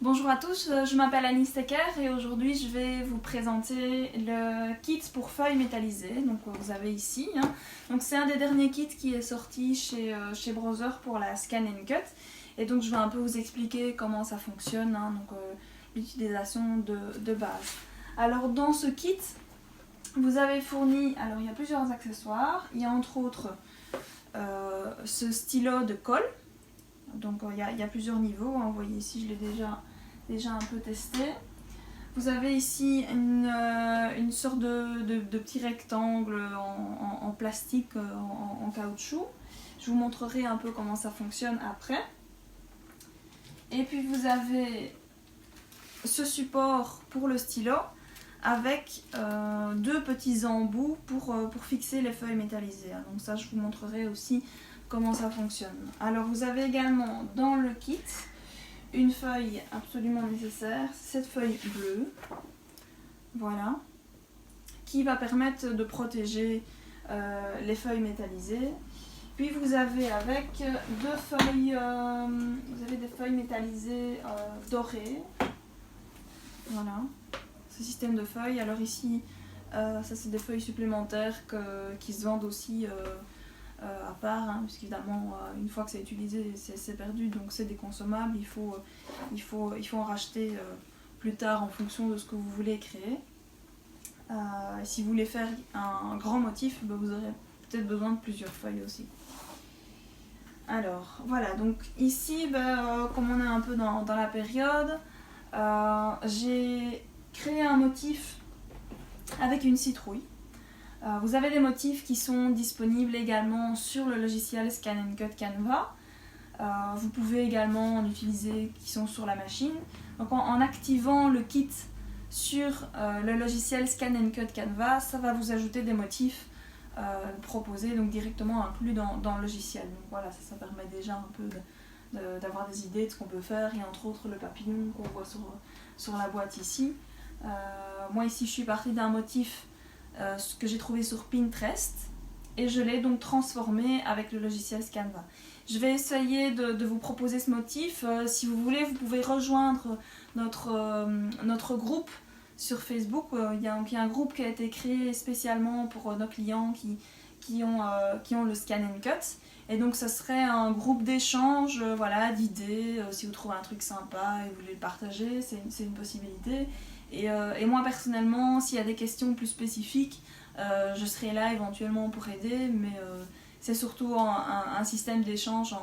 Bonjour à tous, je m'appelle Alice Tecker et aujourd'hui je vais vous présenter le kit pour feuilles métallisées. Donc vous avez ici. Donc c'est un des derniers kits qui est sorti chez Brother pour la Scan & Cut. Et donc je vais un peu vous expliquer comment ça fonctionne, l'utilisation de base. Alors dans ce kit, vous avez fourni, alors il y a plusieurs accessoires. Il y a entre autres ce stylo de colle. Donc il y a plusieurs niveaux, vous voyez ici je l'ai déjà un peu testé. Vous avez ici une sorte de petit rectangle en plastique, en caoutchouc. Je vous montrerai un peu comment ça fonctionne après. Et puis vous avez ce support pour le stylo avec deux petits embouts pour fixer les feuilles métallisées. Donc ça je vous montrerai aussi comment ça fonctionne. Alors vous avez également dans le kit une feuille absolument nécessaire, cette feuille bleue, voilà, qui va permettre de protéger les feuilles métallisées. Puis vous avez avec deux feuilles, vous avez des feuilles métallisées dorées, voilà, ce système de feuilles. Alors ici, ça c'est des feuilles supplémentaires qui se vendent aussi à part, puisqu'évidemment une fois que c'est utilisé c'est perdu, donc c'est des consommables, il faut en racheter plus tard en fonction de ce que vous voulez créer. Si vous voulez faire un grand motif, vous aurez peut-être besoin de plusieurs feuilles aussi. Alors voilà, donc ici comme on est un peu dans la période, j'ai créé un motif avec une citrouille. Vous avez des motifs qui sont disponibles également sur le logiciel Scan & Cut Canva. Vous pouvez également en utiliser qui sont sur la machine. Donc en activant le kit sur le logiciel Scan & Cut Canva, ça va vous ajouter des motifs proposés, donc directement inclus dans le logiciel. Donc voilà, ça permet déjà un peu d'avoir des idées de ce qu'on peut faire. Et entre autres le papillon qu'on voit sur la boîte ici. Moi ici je suis partie d'un motif ce que j'ai trouvé sur Pinterest et je l'ai donc transformé avec le logiciel Canva. Je vais essayer de vous proposer ce motif. Si vous voulez, vous pouvez rejoindre notre groupe sur Facebook. Il y a un groupe qui a été créé spécialement pour nos clients qui ont le Scan & Cut. Et donc ce serait un groupe d'échange voilà, d'idées. Si vous trouvez un truc sympa et vous voulez le partager, c'est une possibilité. Et moi personnellement, s'il y a des questions plus spécifiques, je serai là éventuellement pour aider, mais c'est surtout un système d'échange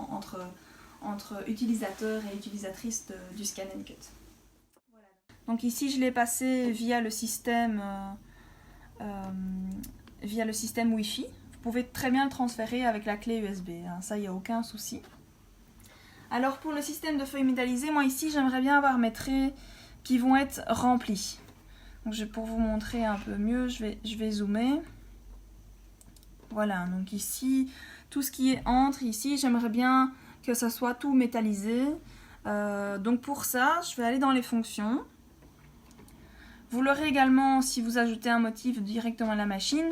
entre utilisateurs et utilisatrices du Scan & Cut. Voilà. Donc ici je l'ai passé via le système Wi-Fi. Vous pouvez très bien le transférer avec la clé USB, ça il n'y a aucun souci. Alors pour le système de feuilles métallisées, moi ici j'aimerais bien avoir mes traits qui vont être remplis. Donc pour vous montrer un peu mieux, je vais zoomer. Voilà, donc ici, tout ce qui est entre ici, j'aimerais bien que ça soit tout métallisé. Donc pour ça, je vais aller dans les fonctions. Vous l'aurez également si vous ajoutez un motif directement à la machine.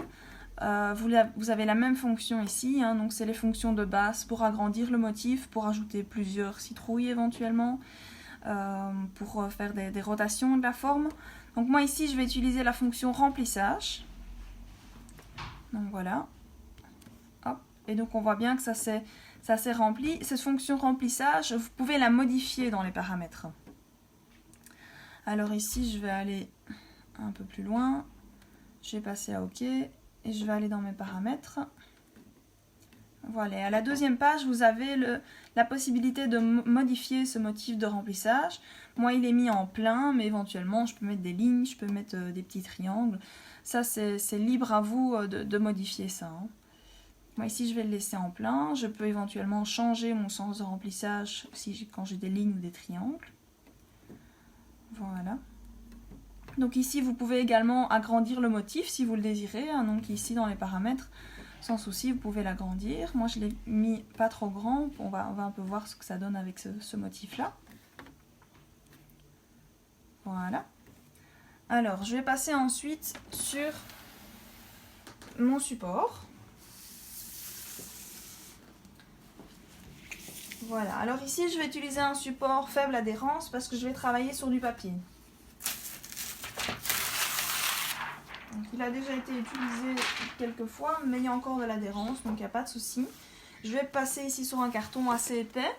Vous avez la même fonction ici, donc c'est les fonctions de base pour agrandir le motif, pour ajouter plusieurs citrouilles éventuellement. Pour faire des rotations de la forme. Donc moi ici je vais utiliser la fonction remplissage. Donc voilà. Hop. Et donc on voit bien que ça s'est rempli. Cette fonction remplissage, vous pouvez la modifier dans les paramètres. Alors ici je vais aller un peu plus loin. Je vais passer à OK et je vais aller dans mes paramètres. Voilà, et à la deuxième page, vous avez la possibilité de modifier ce motif de remplissage. Moi, il est mis en plein, mais éventuellement, je peux mettre des lignes, je peux mettre des petits triangles. Ça, c'est libre à vous de modifier ça. Moi, ici, je vais le laisser en plein. Je peux éventuellement changer mon sens de remplissage quand j'ai des lignes ou des triangles. Voilà. Donc ici, vous pouvez également agrandir le motif si vous le désirez. Donc ici, dans les paramètres, sans souci, vous pouvez l'agrandir. Moi, je l'ai mis pas trop grand. On va un peu voir ce que ça donne avec ce motif-là. Voilà. Alors, je vais passer ensuite sur mon support. Voilà, alors ici je vais utiliser un support faible adhérence parce que je vais travailler sur du papier. Donc, il a déjà été utilisé quelques fois, mais il y a encore de l'adhérence, donc il n'y a pas de souci. Je vais passer ici sur un carton assez épais,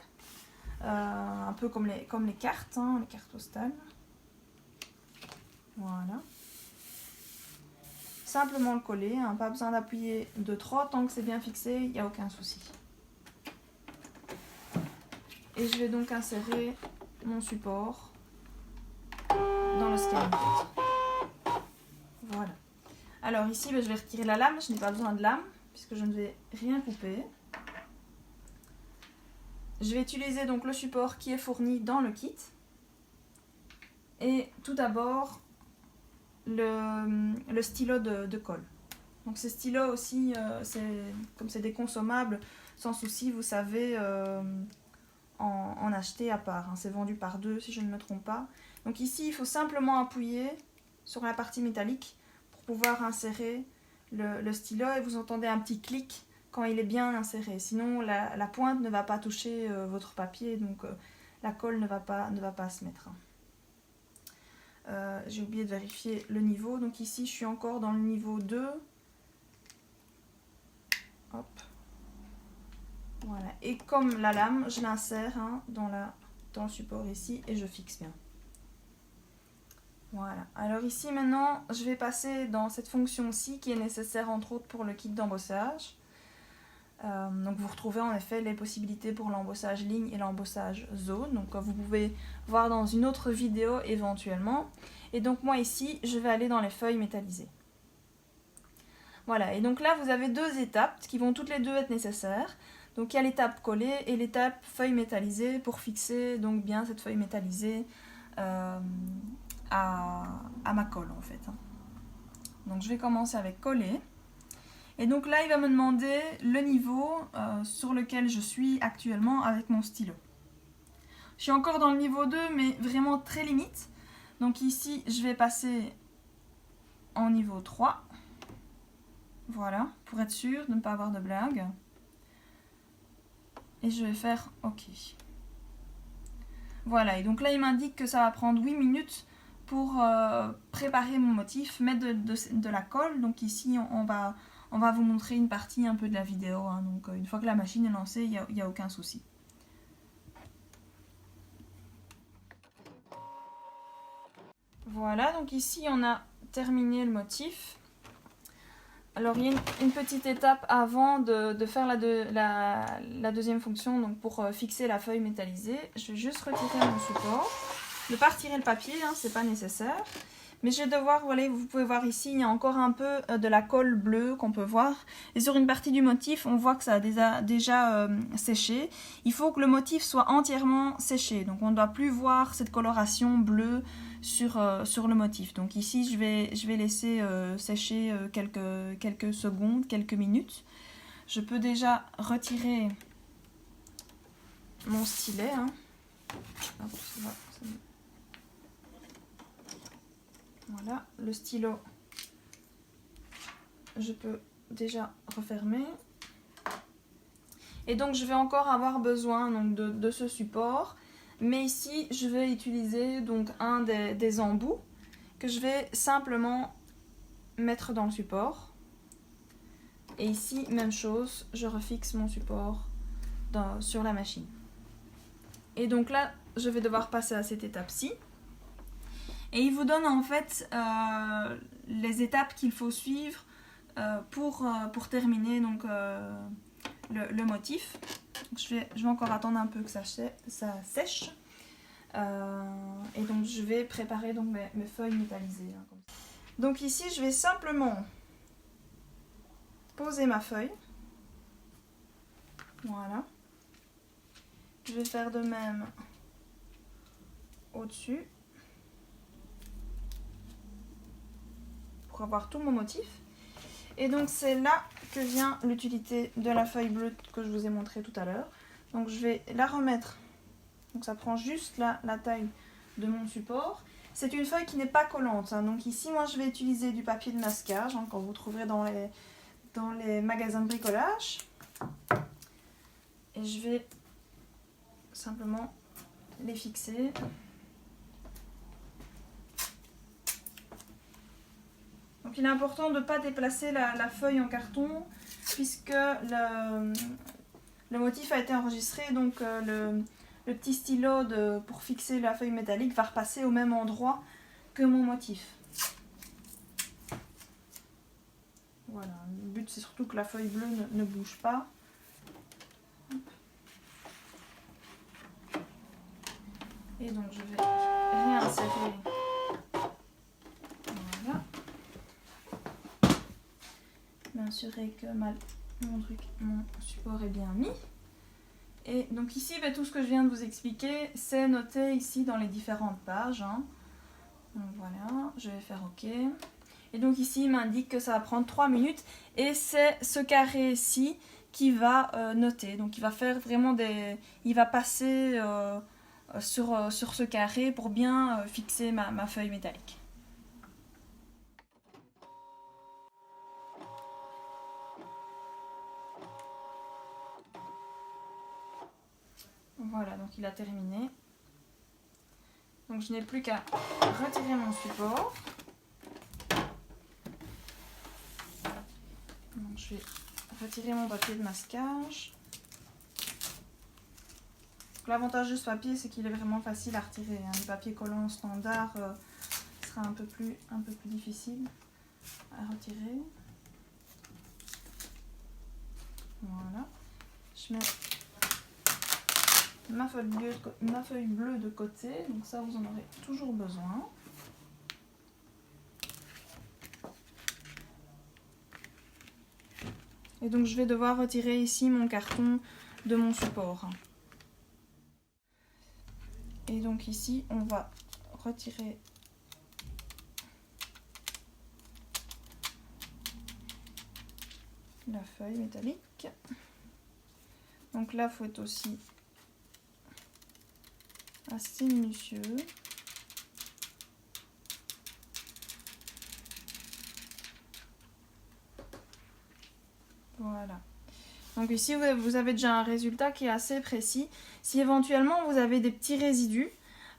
un peu comme les cartes, hein, les cartes postales. Voilà. Simplement le coller, hein, pas besoin d'appuyer de trop, tant que c'est bien fixé, il n'y a aucun souci. Et je vais donc insérer mon support dans le scanner. Voilà. Alors ici, je vais retirer la lame, je n'ai pas besoin de lame, puisque je ne vais rien couper. Je vais utiliser donc le support qui est fourni dans le kit. Et tout d'abord, le stylo de colle. Donc ces stylos aussi, comme c'est des consommables, sans souci, vous savez en acheter à part. Hein. C'est vendu par deux si je ne me trompe pas. Donc ici, il faut simplement appuyer sur la partie métallique pour pouvoir insérer le stylo et vous entendez un petit clic quand il est bien inséré. Sinon, la pointe ne va pas toucher votre papier, donc la colle ne va pas se mettre. J'ai oublié de vérifier le niveau, donc ici je suis encore dans le niveau 2. Hop. Voilà. Et comme la lame, je l'insère hein, dans le support ici et je fixe bien. Voilà. Alors ici maintenant, je vais passer dans cette fonction-ci qui est nécessaire entre autres pour le kit d'embossage. Donc vous retrouvez en effet les possibilités pour l'embossage ligne et l'embossage zone. Donc vous pouvez voir dans une autre vidéo éventuellement. Et donc moi ici, je vais aller dans les feuilles métallisées. Voilà, et donc là vous avez deux étapes qui vont toutes les deux être nécessaires. Donc il y a l'étape collée et l'étape feuille métallisée pour fixer donc bien cette feuille métallisée à ma colle en fait. Donc je vais commencer avec coller. Et donc là il va me demander le niveau sur lequel je suis actuellement avec mon stylo. Je suis encore dans le niveau 2 mais vraiment très limite. Donc ici je vais passer en niveau 3. Voilà, pour être sûr de ne pas avoir de blague. Et je vais faire OK. Voilà, et donc là il m'indique que ça va prendre 8 minutes pour préparer mon motif, mettre de la colle. Donc ici on va vous montrer une partie un peu de la vidéo. Hein. Donc une fois que la machine est lancée, il n'y a aucun souci. Voilà, donc ici on a terminé le motif. Alors il y a une petite étape avant de faire la deuxième fonction, donc pour fixer la feuille métallisée. Je vais juste retirer mon support. Ne pas retirer le papier, hein, c'est pas nécessaire. Mais je vais devoir, voilà, vous pouvez voir ici, il y a encore un peu de la colle bleue qu'on peut voir. Et sur une partie du motif, on voit que ça a déjà séché. Il faut que le motif soit entièrement séché. Donc on ne doit plus voir cette coloration bleue sur le motif. Donc ici, je vais laisser sécher quelques secondes, quelques minutes. Je peux déjà retirer mon stylet. Hein. Hop, voilà, le stylo, je peux déjà refermer. Et donc je vais encore avoir besoin donc, de ce support. Mais ici, je vais utiliser donc un des embouts que je vais simplement mettre dans le support. Et ici, même chose, je refixe mon support sur la machine. Et donc là, je vais devoir passer à cette étape-ci. Et il vous donne en fait les étapes qu'il faut suivre pour terminer donc, le motif. Je vais encore attendre un peu que ça sèche. Et donc je vais préparer donc, mes feuilles métallisées. Hein, comme ça. Donc ici je vais simplement poser ma feuille. Voilà. Je vais faire de même au-dessus. Pour avoir tout mon motif. Et donc c'est là que vient l'utilité de la feuille bleue que je vous ai montré tout à l'heure. Donc je vais la remettre. Donc ça prend juste la taille de mon support. C'est une feuille qui n'est pas collante. Hein. Donc ici moi je vais utiliser du papier de masquage hein, que vous trouverez dans les magasins de bricolage. Et je vais simplement les fixer. Donc il est important de ne pas déplacer la feuille en carton puisque le motif a été enregistré, donc le petit stylo pour fixer la feuille métallique va repasser au même endroit que mon motif. Voilà, le but c'est surtout que la feuille bleue ne bouge pas. Et donc je vais réinsérer. Voilà. M'assurer que mon support est bien mis. Et donc ici, tout ce que je viens de vous expliquer, c'est noté ici dans les différentes pages. Hein. Donc voilà, je vais faire OK. Et donc ici, il m'indique que ça va prendre 3 minutes. Et c'est ce carré-ci qui va noter. Donc il va faire vraiment il va passer sur ce carré pour bien fixer ma feuille métallique. Voilà, donc il a terminé. Donc je n'ai plus qu'à retirer mon support. Donc je vais retirer mon papier de masquage. L'avantage de ce papier, c'est qu'il est vraiment facile à retirer. Hein. Le papier collant standard sera un peu plus difficile à retirer. Voilà. Je mets ma feuille bleue de côté, donc ça vous en aurez toujours besoin. Et donc je vais devoir retirer ici mon carton de mon support. Et donc ici on va retirer la feuille métallique. Donc là il faut être aussi assez minutieux. Voilà. Donc ici vous avez déjà un résultat qui est assez précis. Si éventuellement vous avez des petits résidus,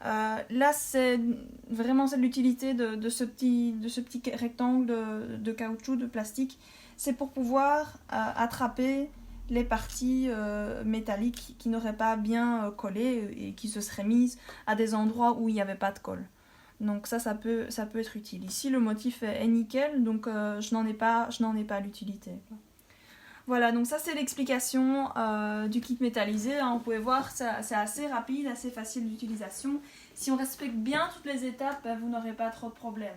là c'est vraiment l'utilité de ce petit rectangle de caoutchouc, de plastique. C'est pour pouvoir attraper les parties métalliques qui n'auraient pas bien collé et qui se seraient mises à des endroits où il n'y avait pas de colle. Donc ça peut être utile. Ici le motif est nickel, donc je n'en ai pas l'utilité. Voilà, donc ça c'est l'explication du kit métallisé. Hein. Vous pouvez voir, c'est assez rapide, assez facile d'utilisation. Si on respecte bien toutes les étapes, vous n'aurez pas trop de problèmes.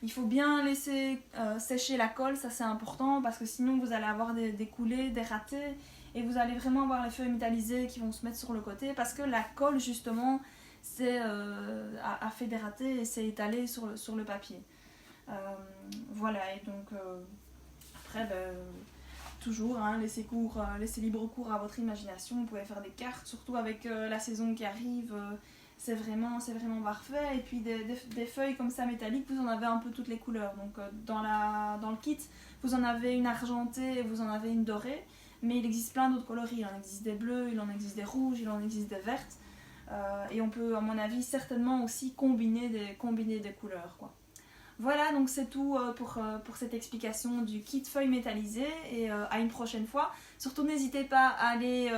Il faut bien laisser sécher la colle, ça c'est important, parce que sinon vous allez avoir des coulées, des ratés, et vous allez vraiment avoir les feuilles métallisées qui vont se mettre sur le côté, parce que la colle justement a fait des ratés et s'est étalée sur le papier. Voilà, et donc après, toujours, hein, laissez libre cours à votre imagination. Vous pouvez faire des cartes, surtout avec la saison qui arrive. C'est vraiment parfait. Et puis des feuilles comme ça métalliques, vous en avez un peu toutes les couleurs. Donc dans le kit, vous en avez une argentée et vous en avez une dorée. Mais il existe plein d'autres coloris. Il en existe des bleus, il en existe des rouges, il en existe des vertes. Et on peut, à mon avis, certainement aussi combiner des couleurs, quoi. Voilà, donc c'est tout pour cette explication du kit feuilles métallisées. Et à une prochaine fois. Surtout n'hésitez pas à aller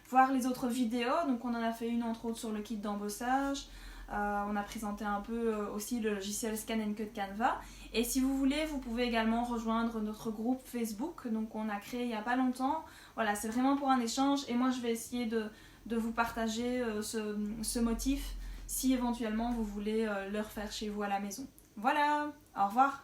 voir les autres vidéos. Donc on en a fait une entre autres sur le kit d'embossage. On a présenté un peu aussi le logiciel Scan & Cut Canva. Et si vous voulez, vous pouvez également rejoindre notre groupe Facebook. Donc on a créé il n'y a pas longtemps. Voilà, c'est vraiment pour un échange. Et moi je vais essayer de vous partager ce motif si éventuellement vous voulez le refaire chez vous à la maison. Voilà, au revoir.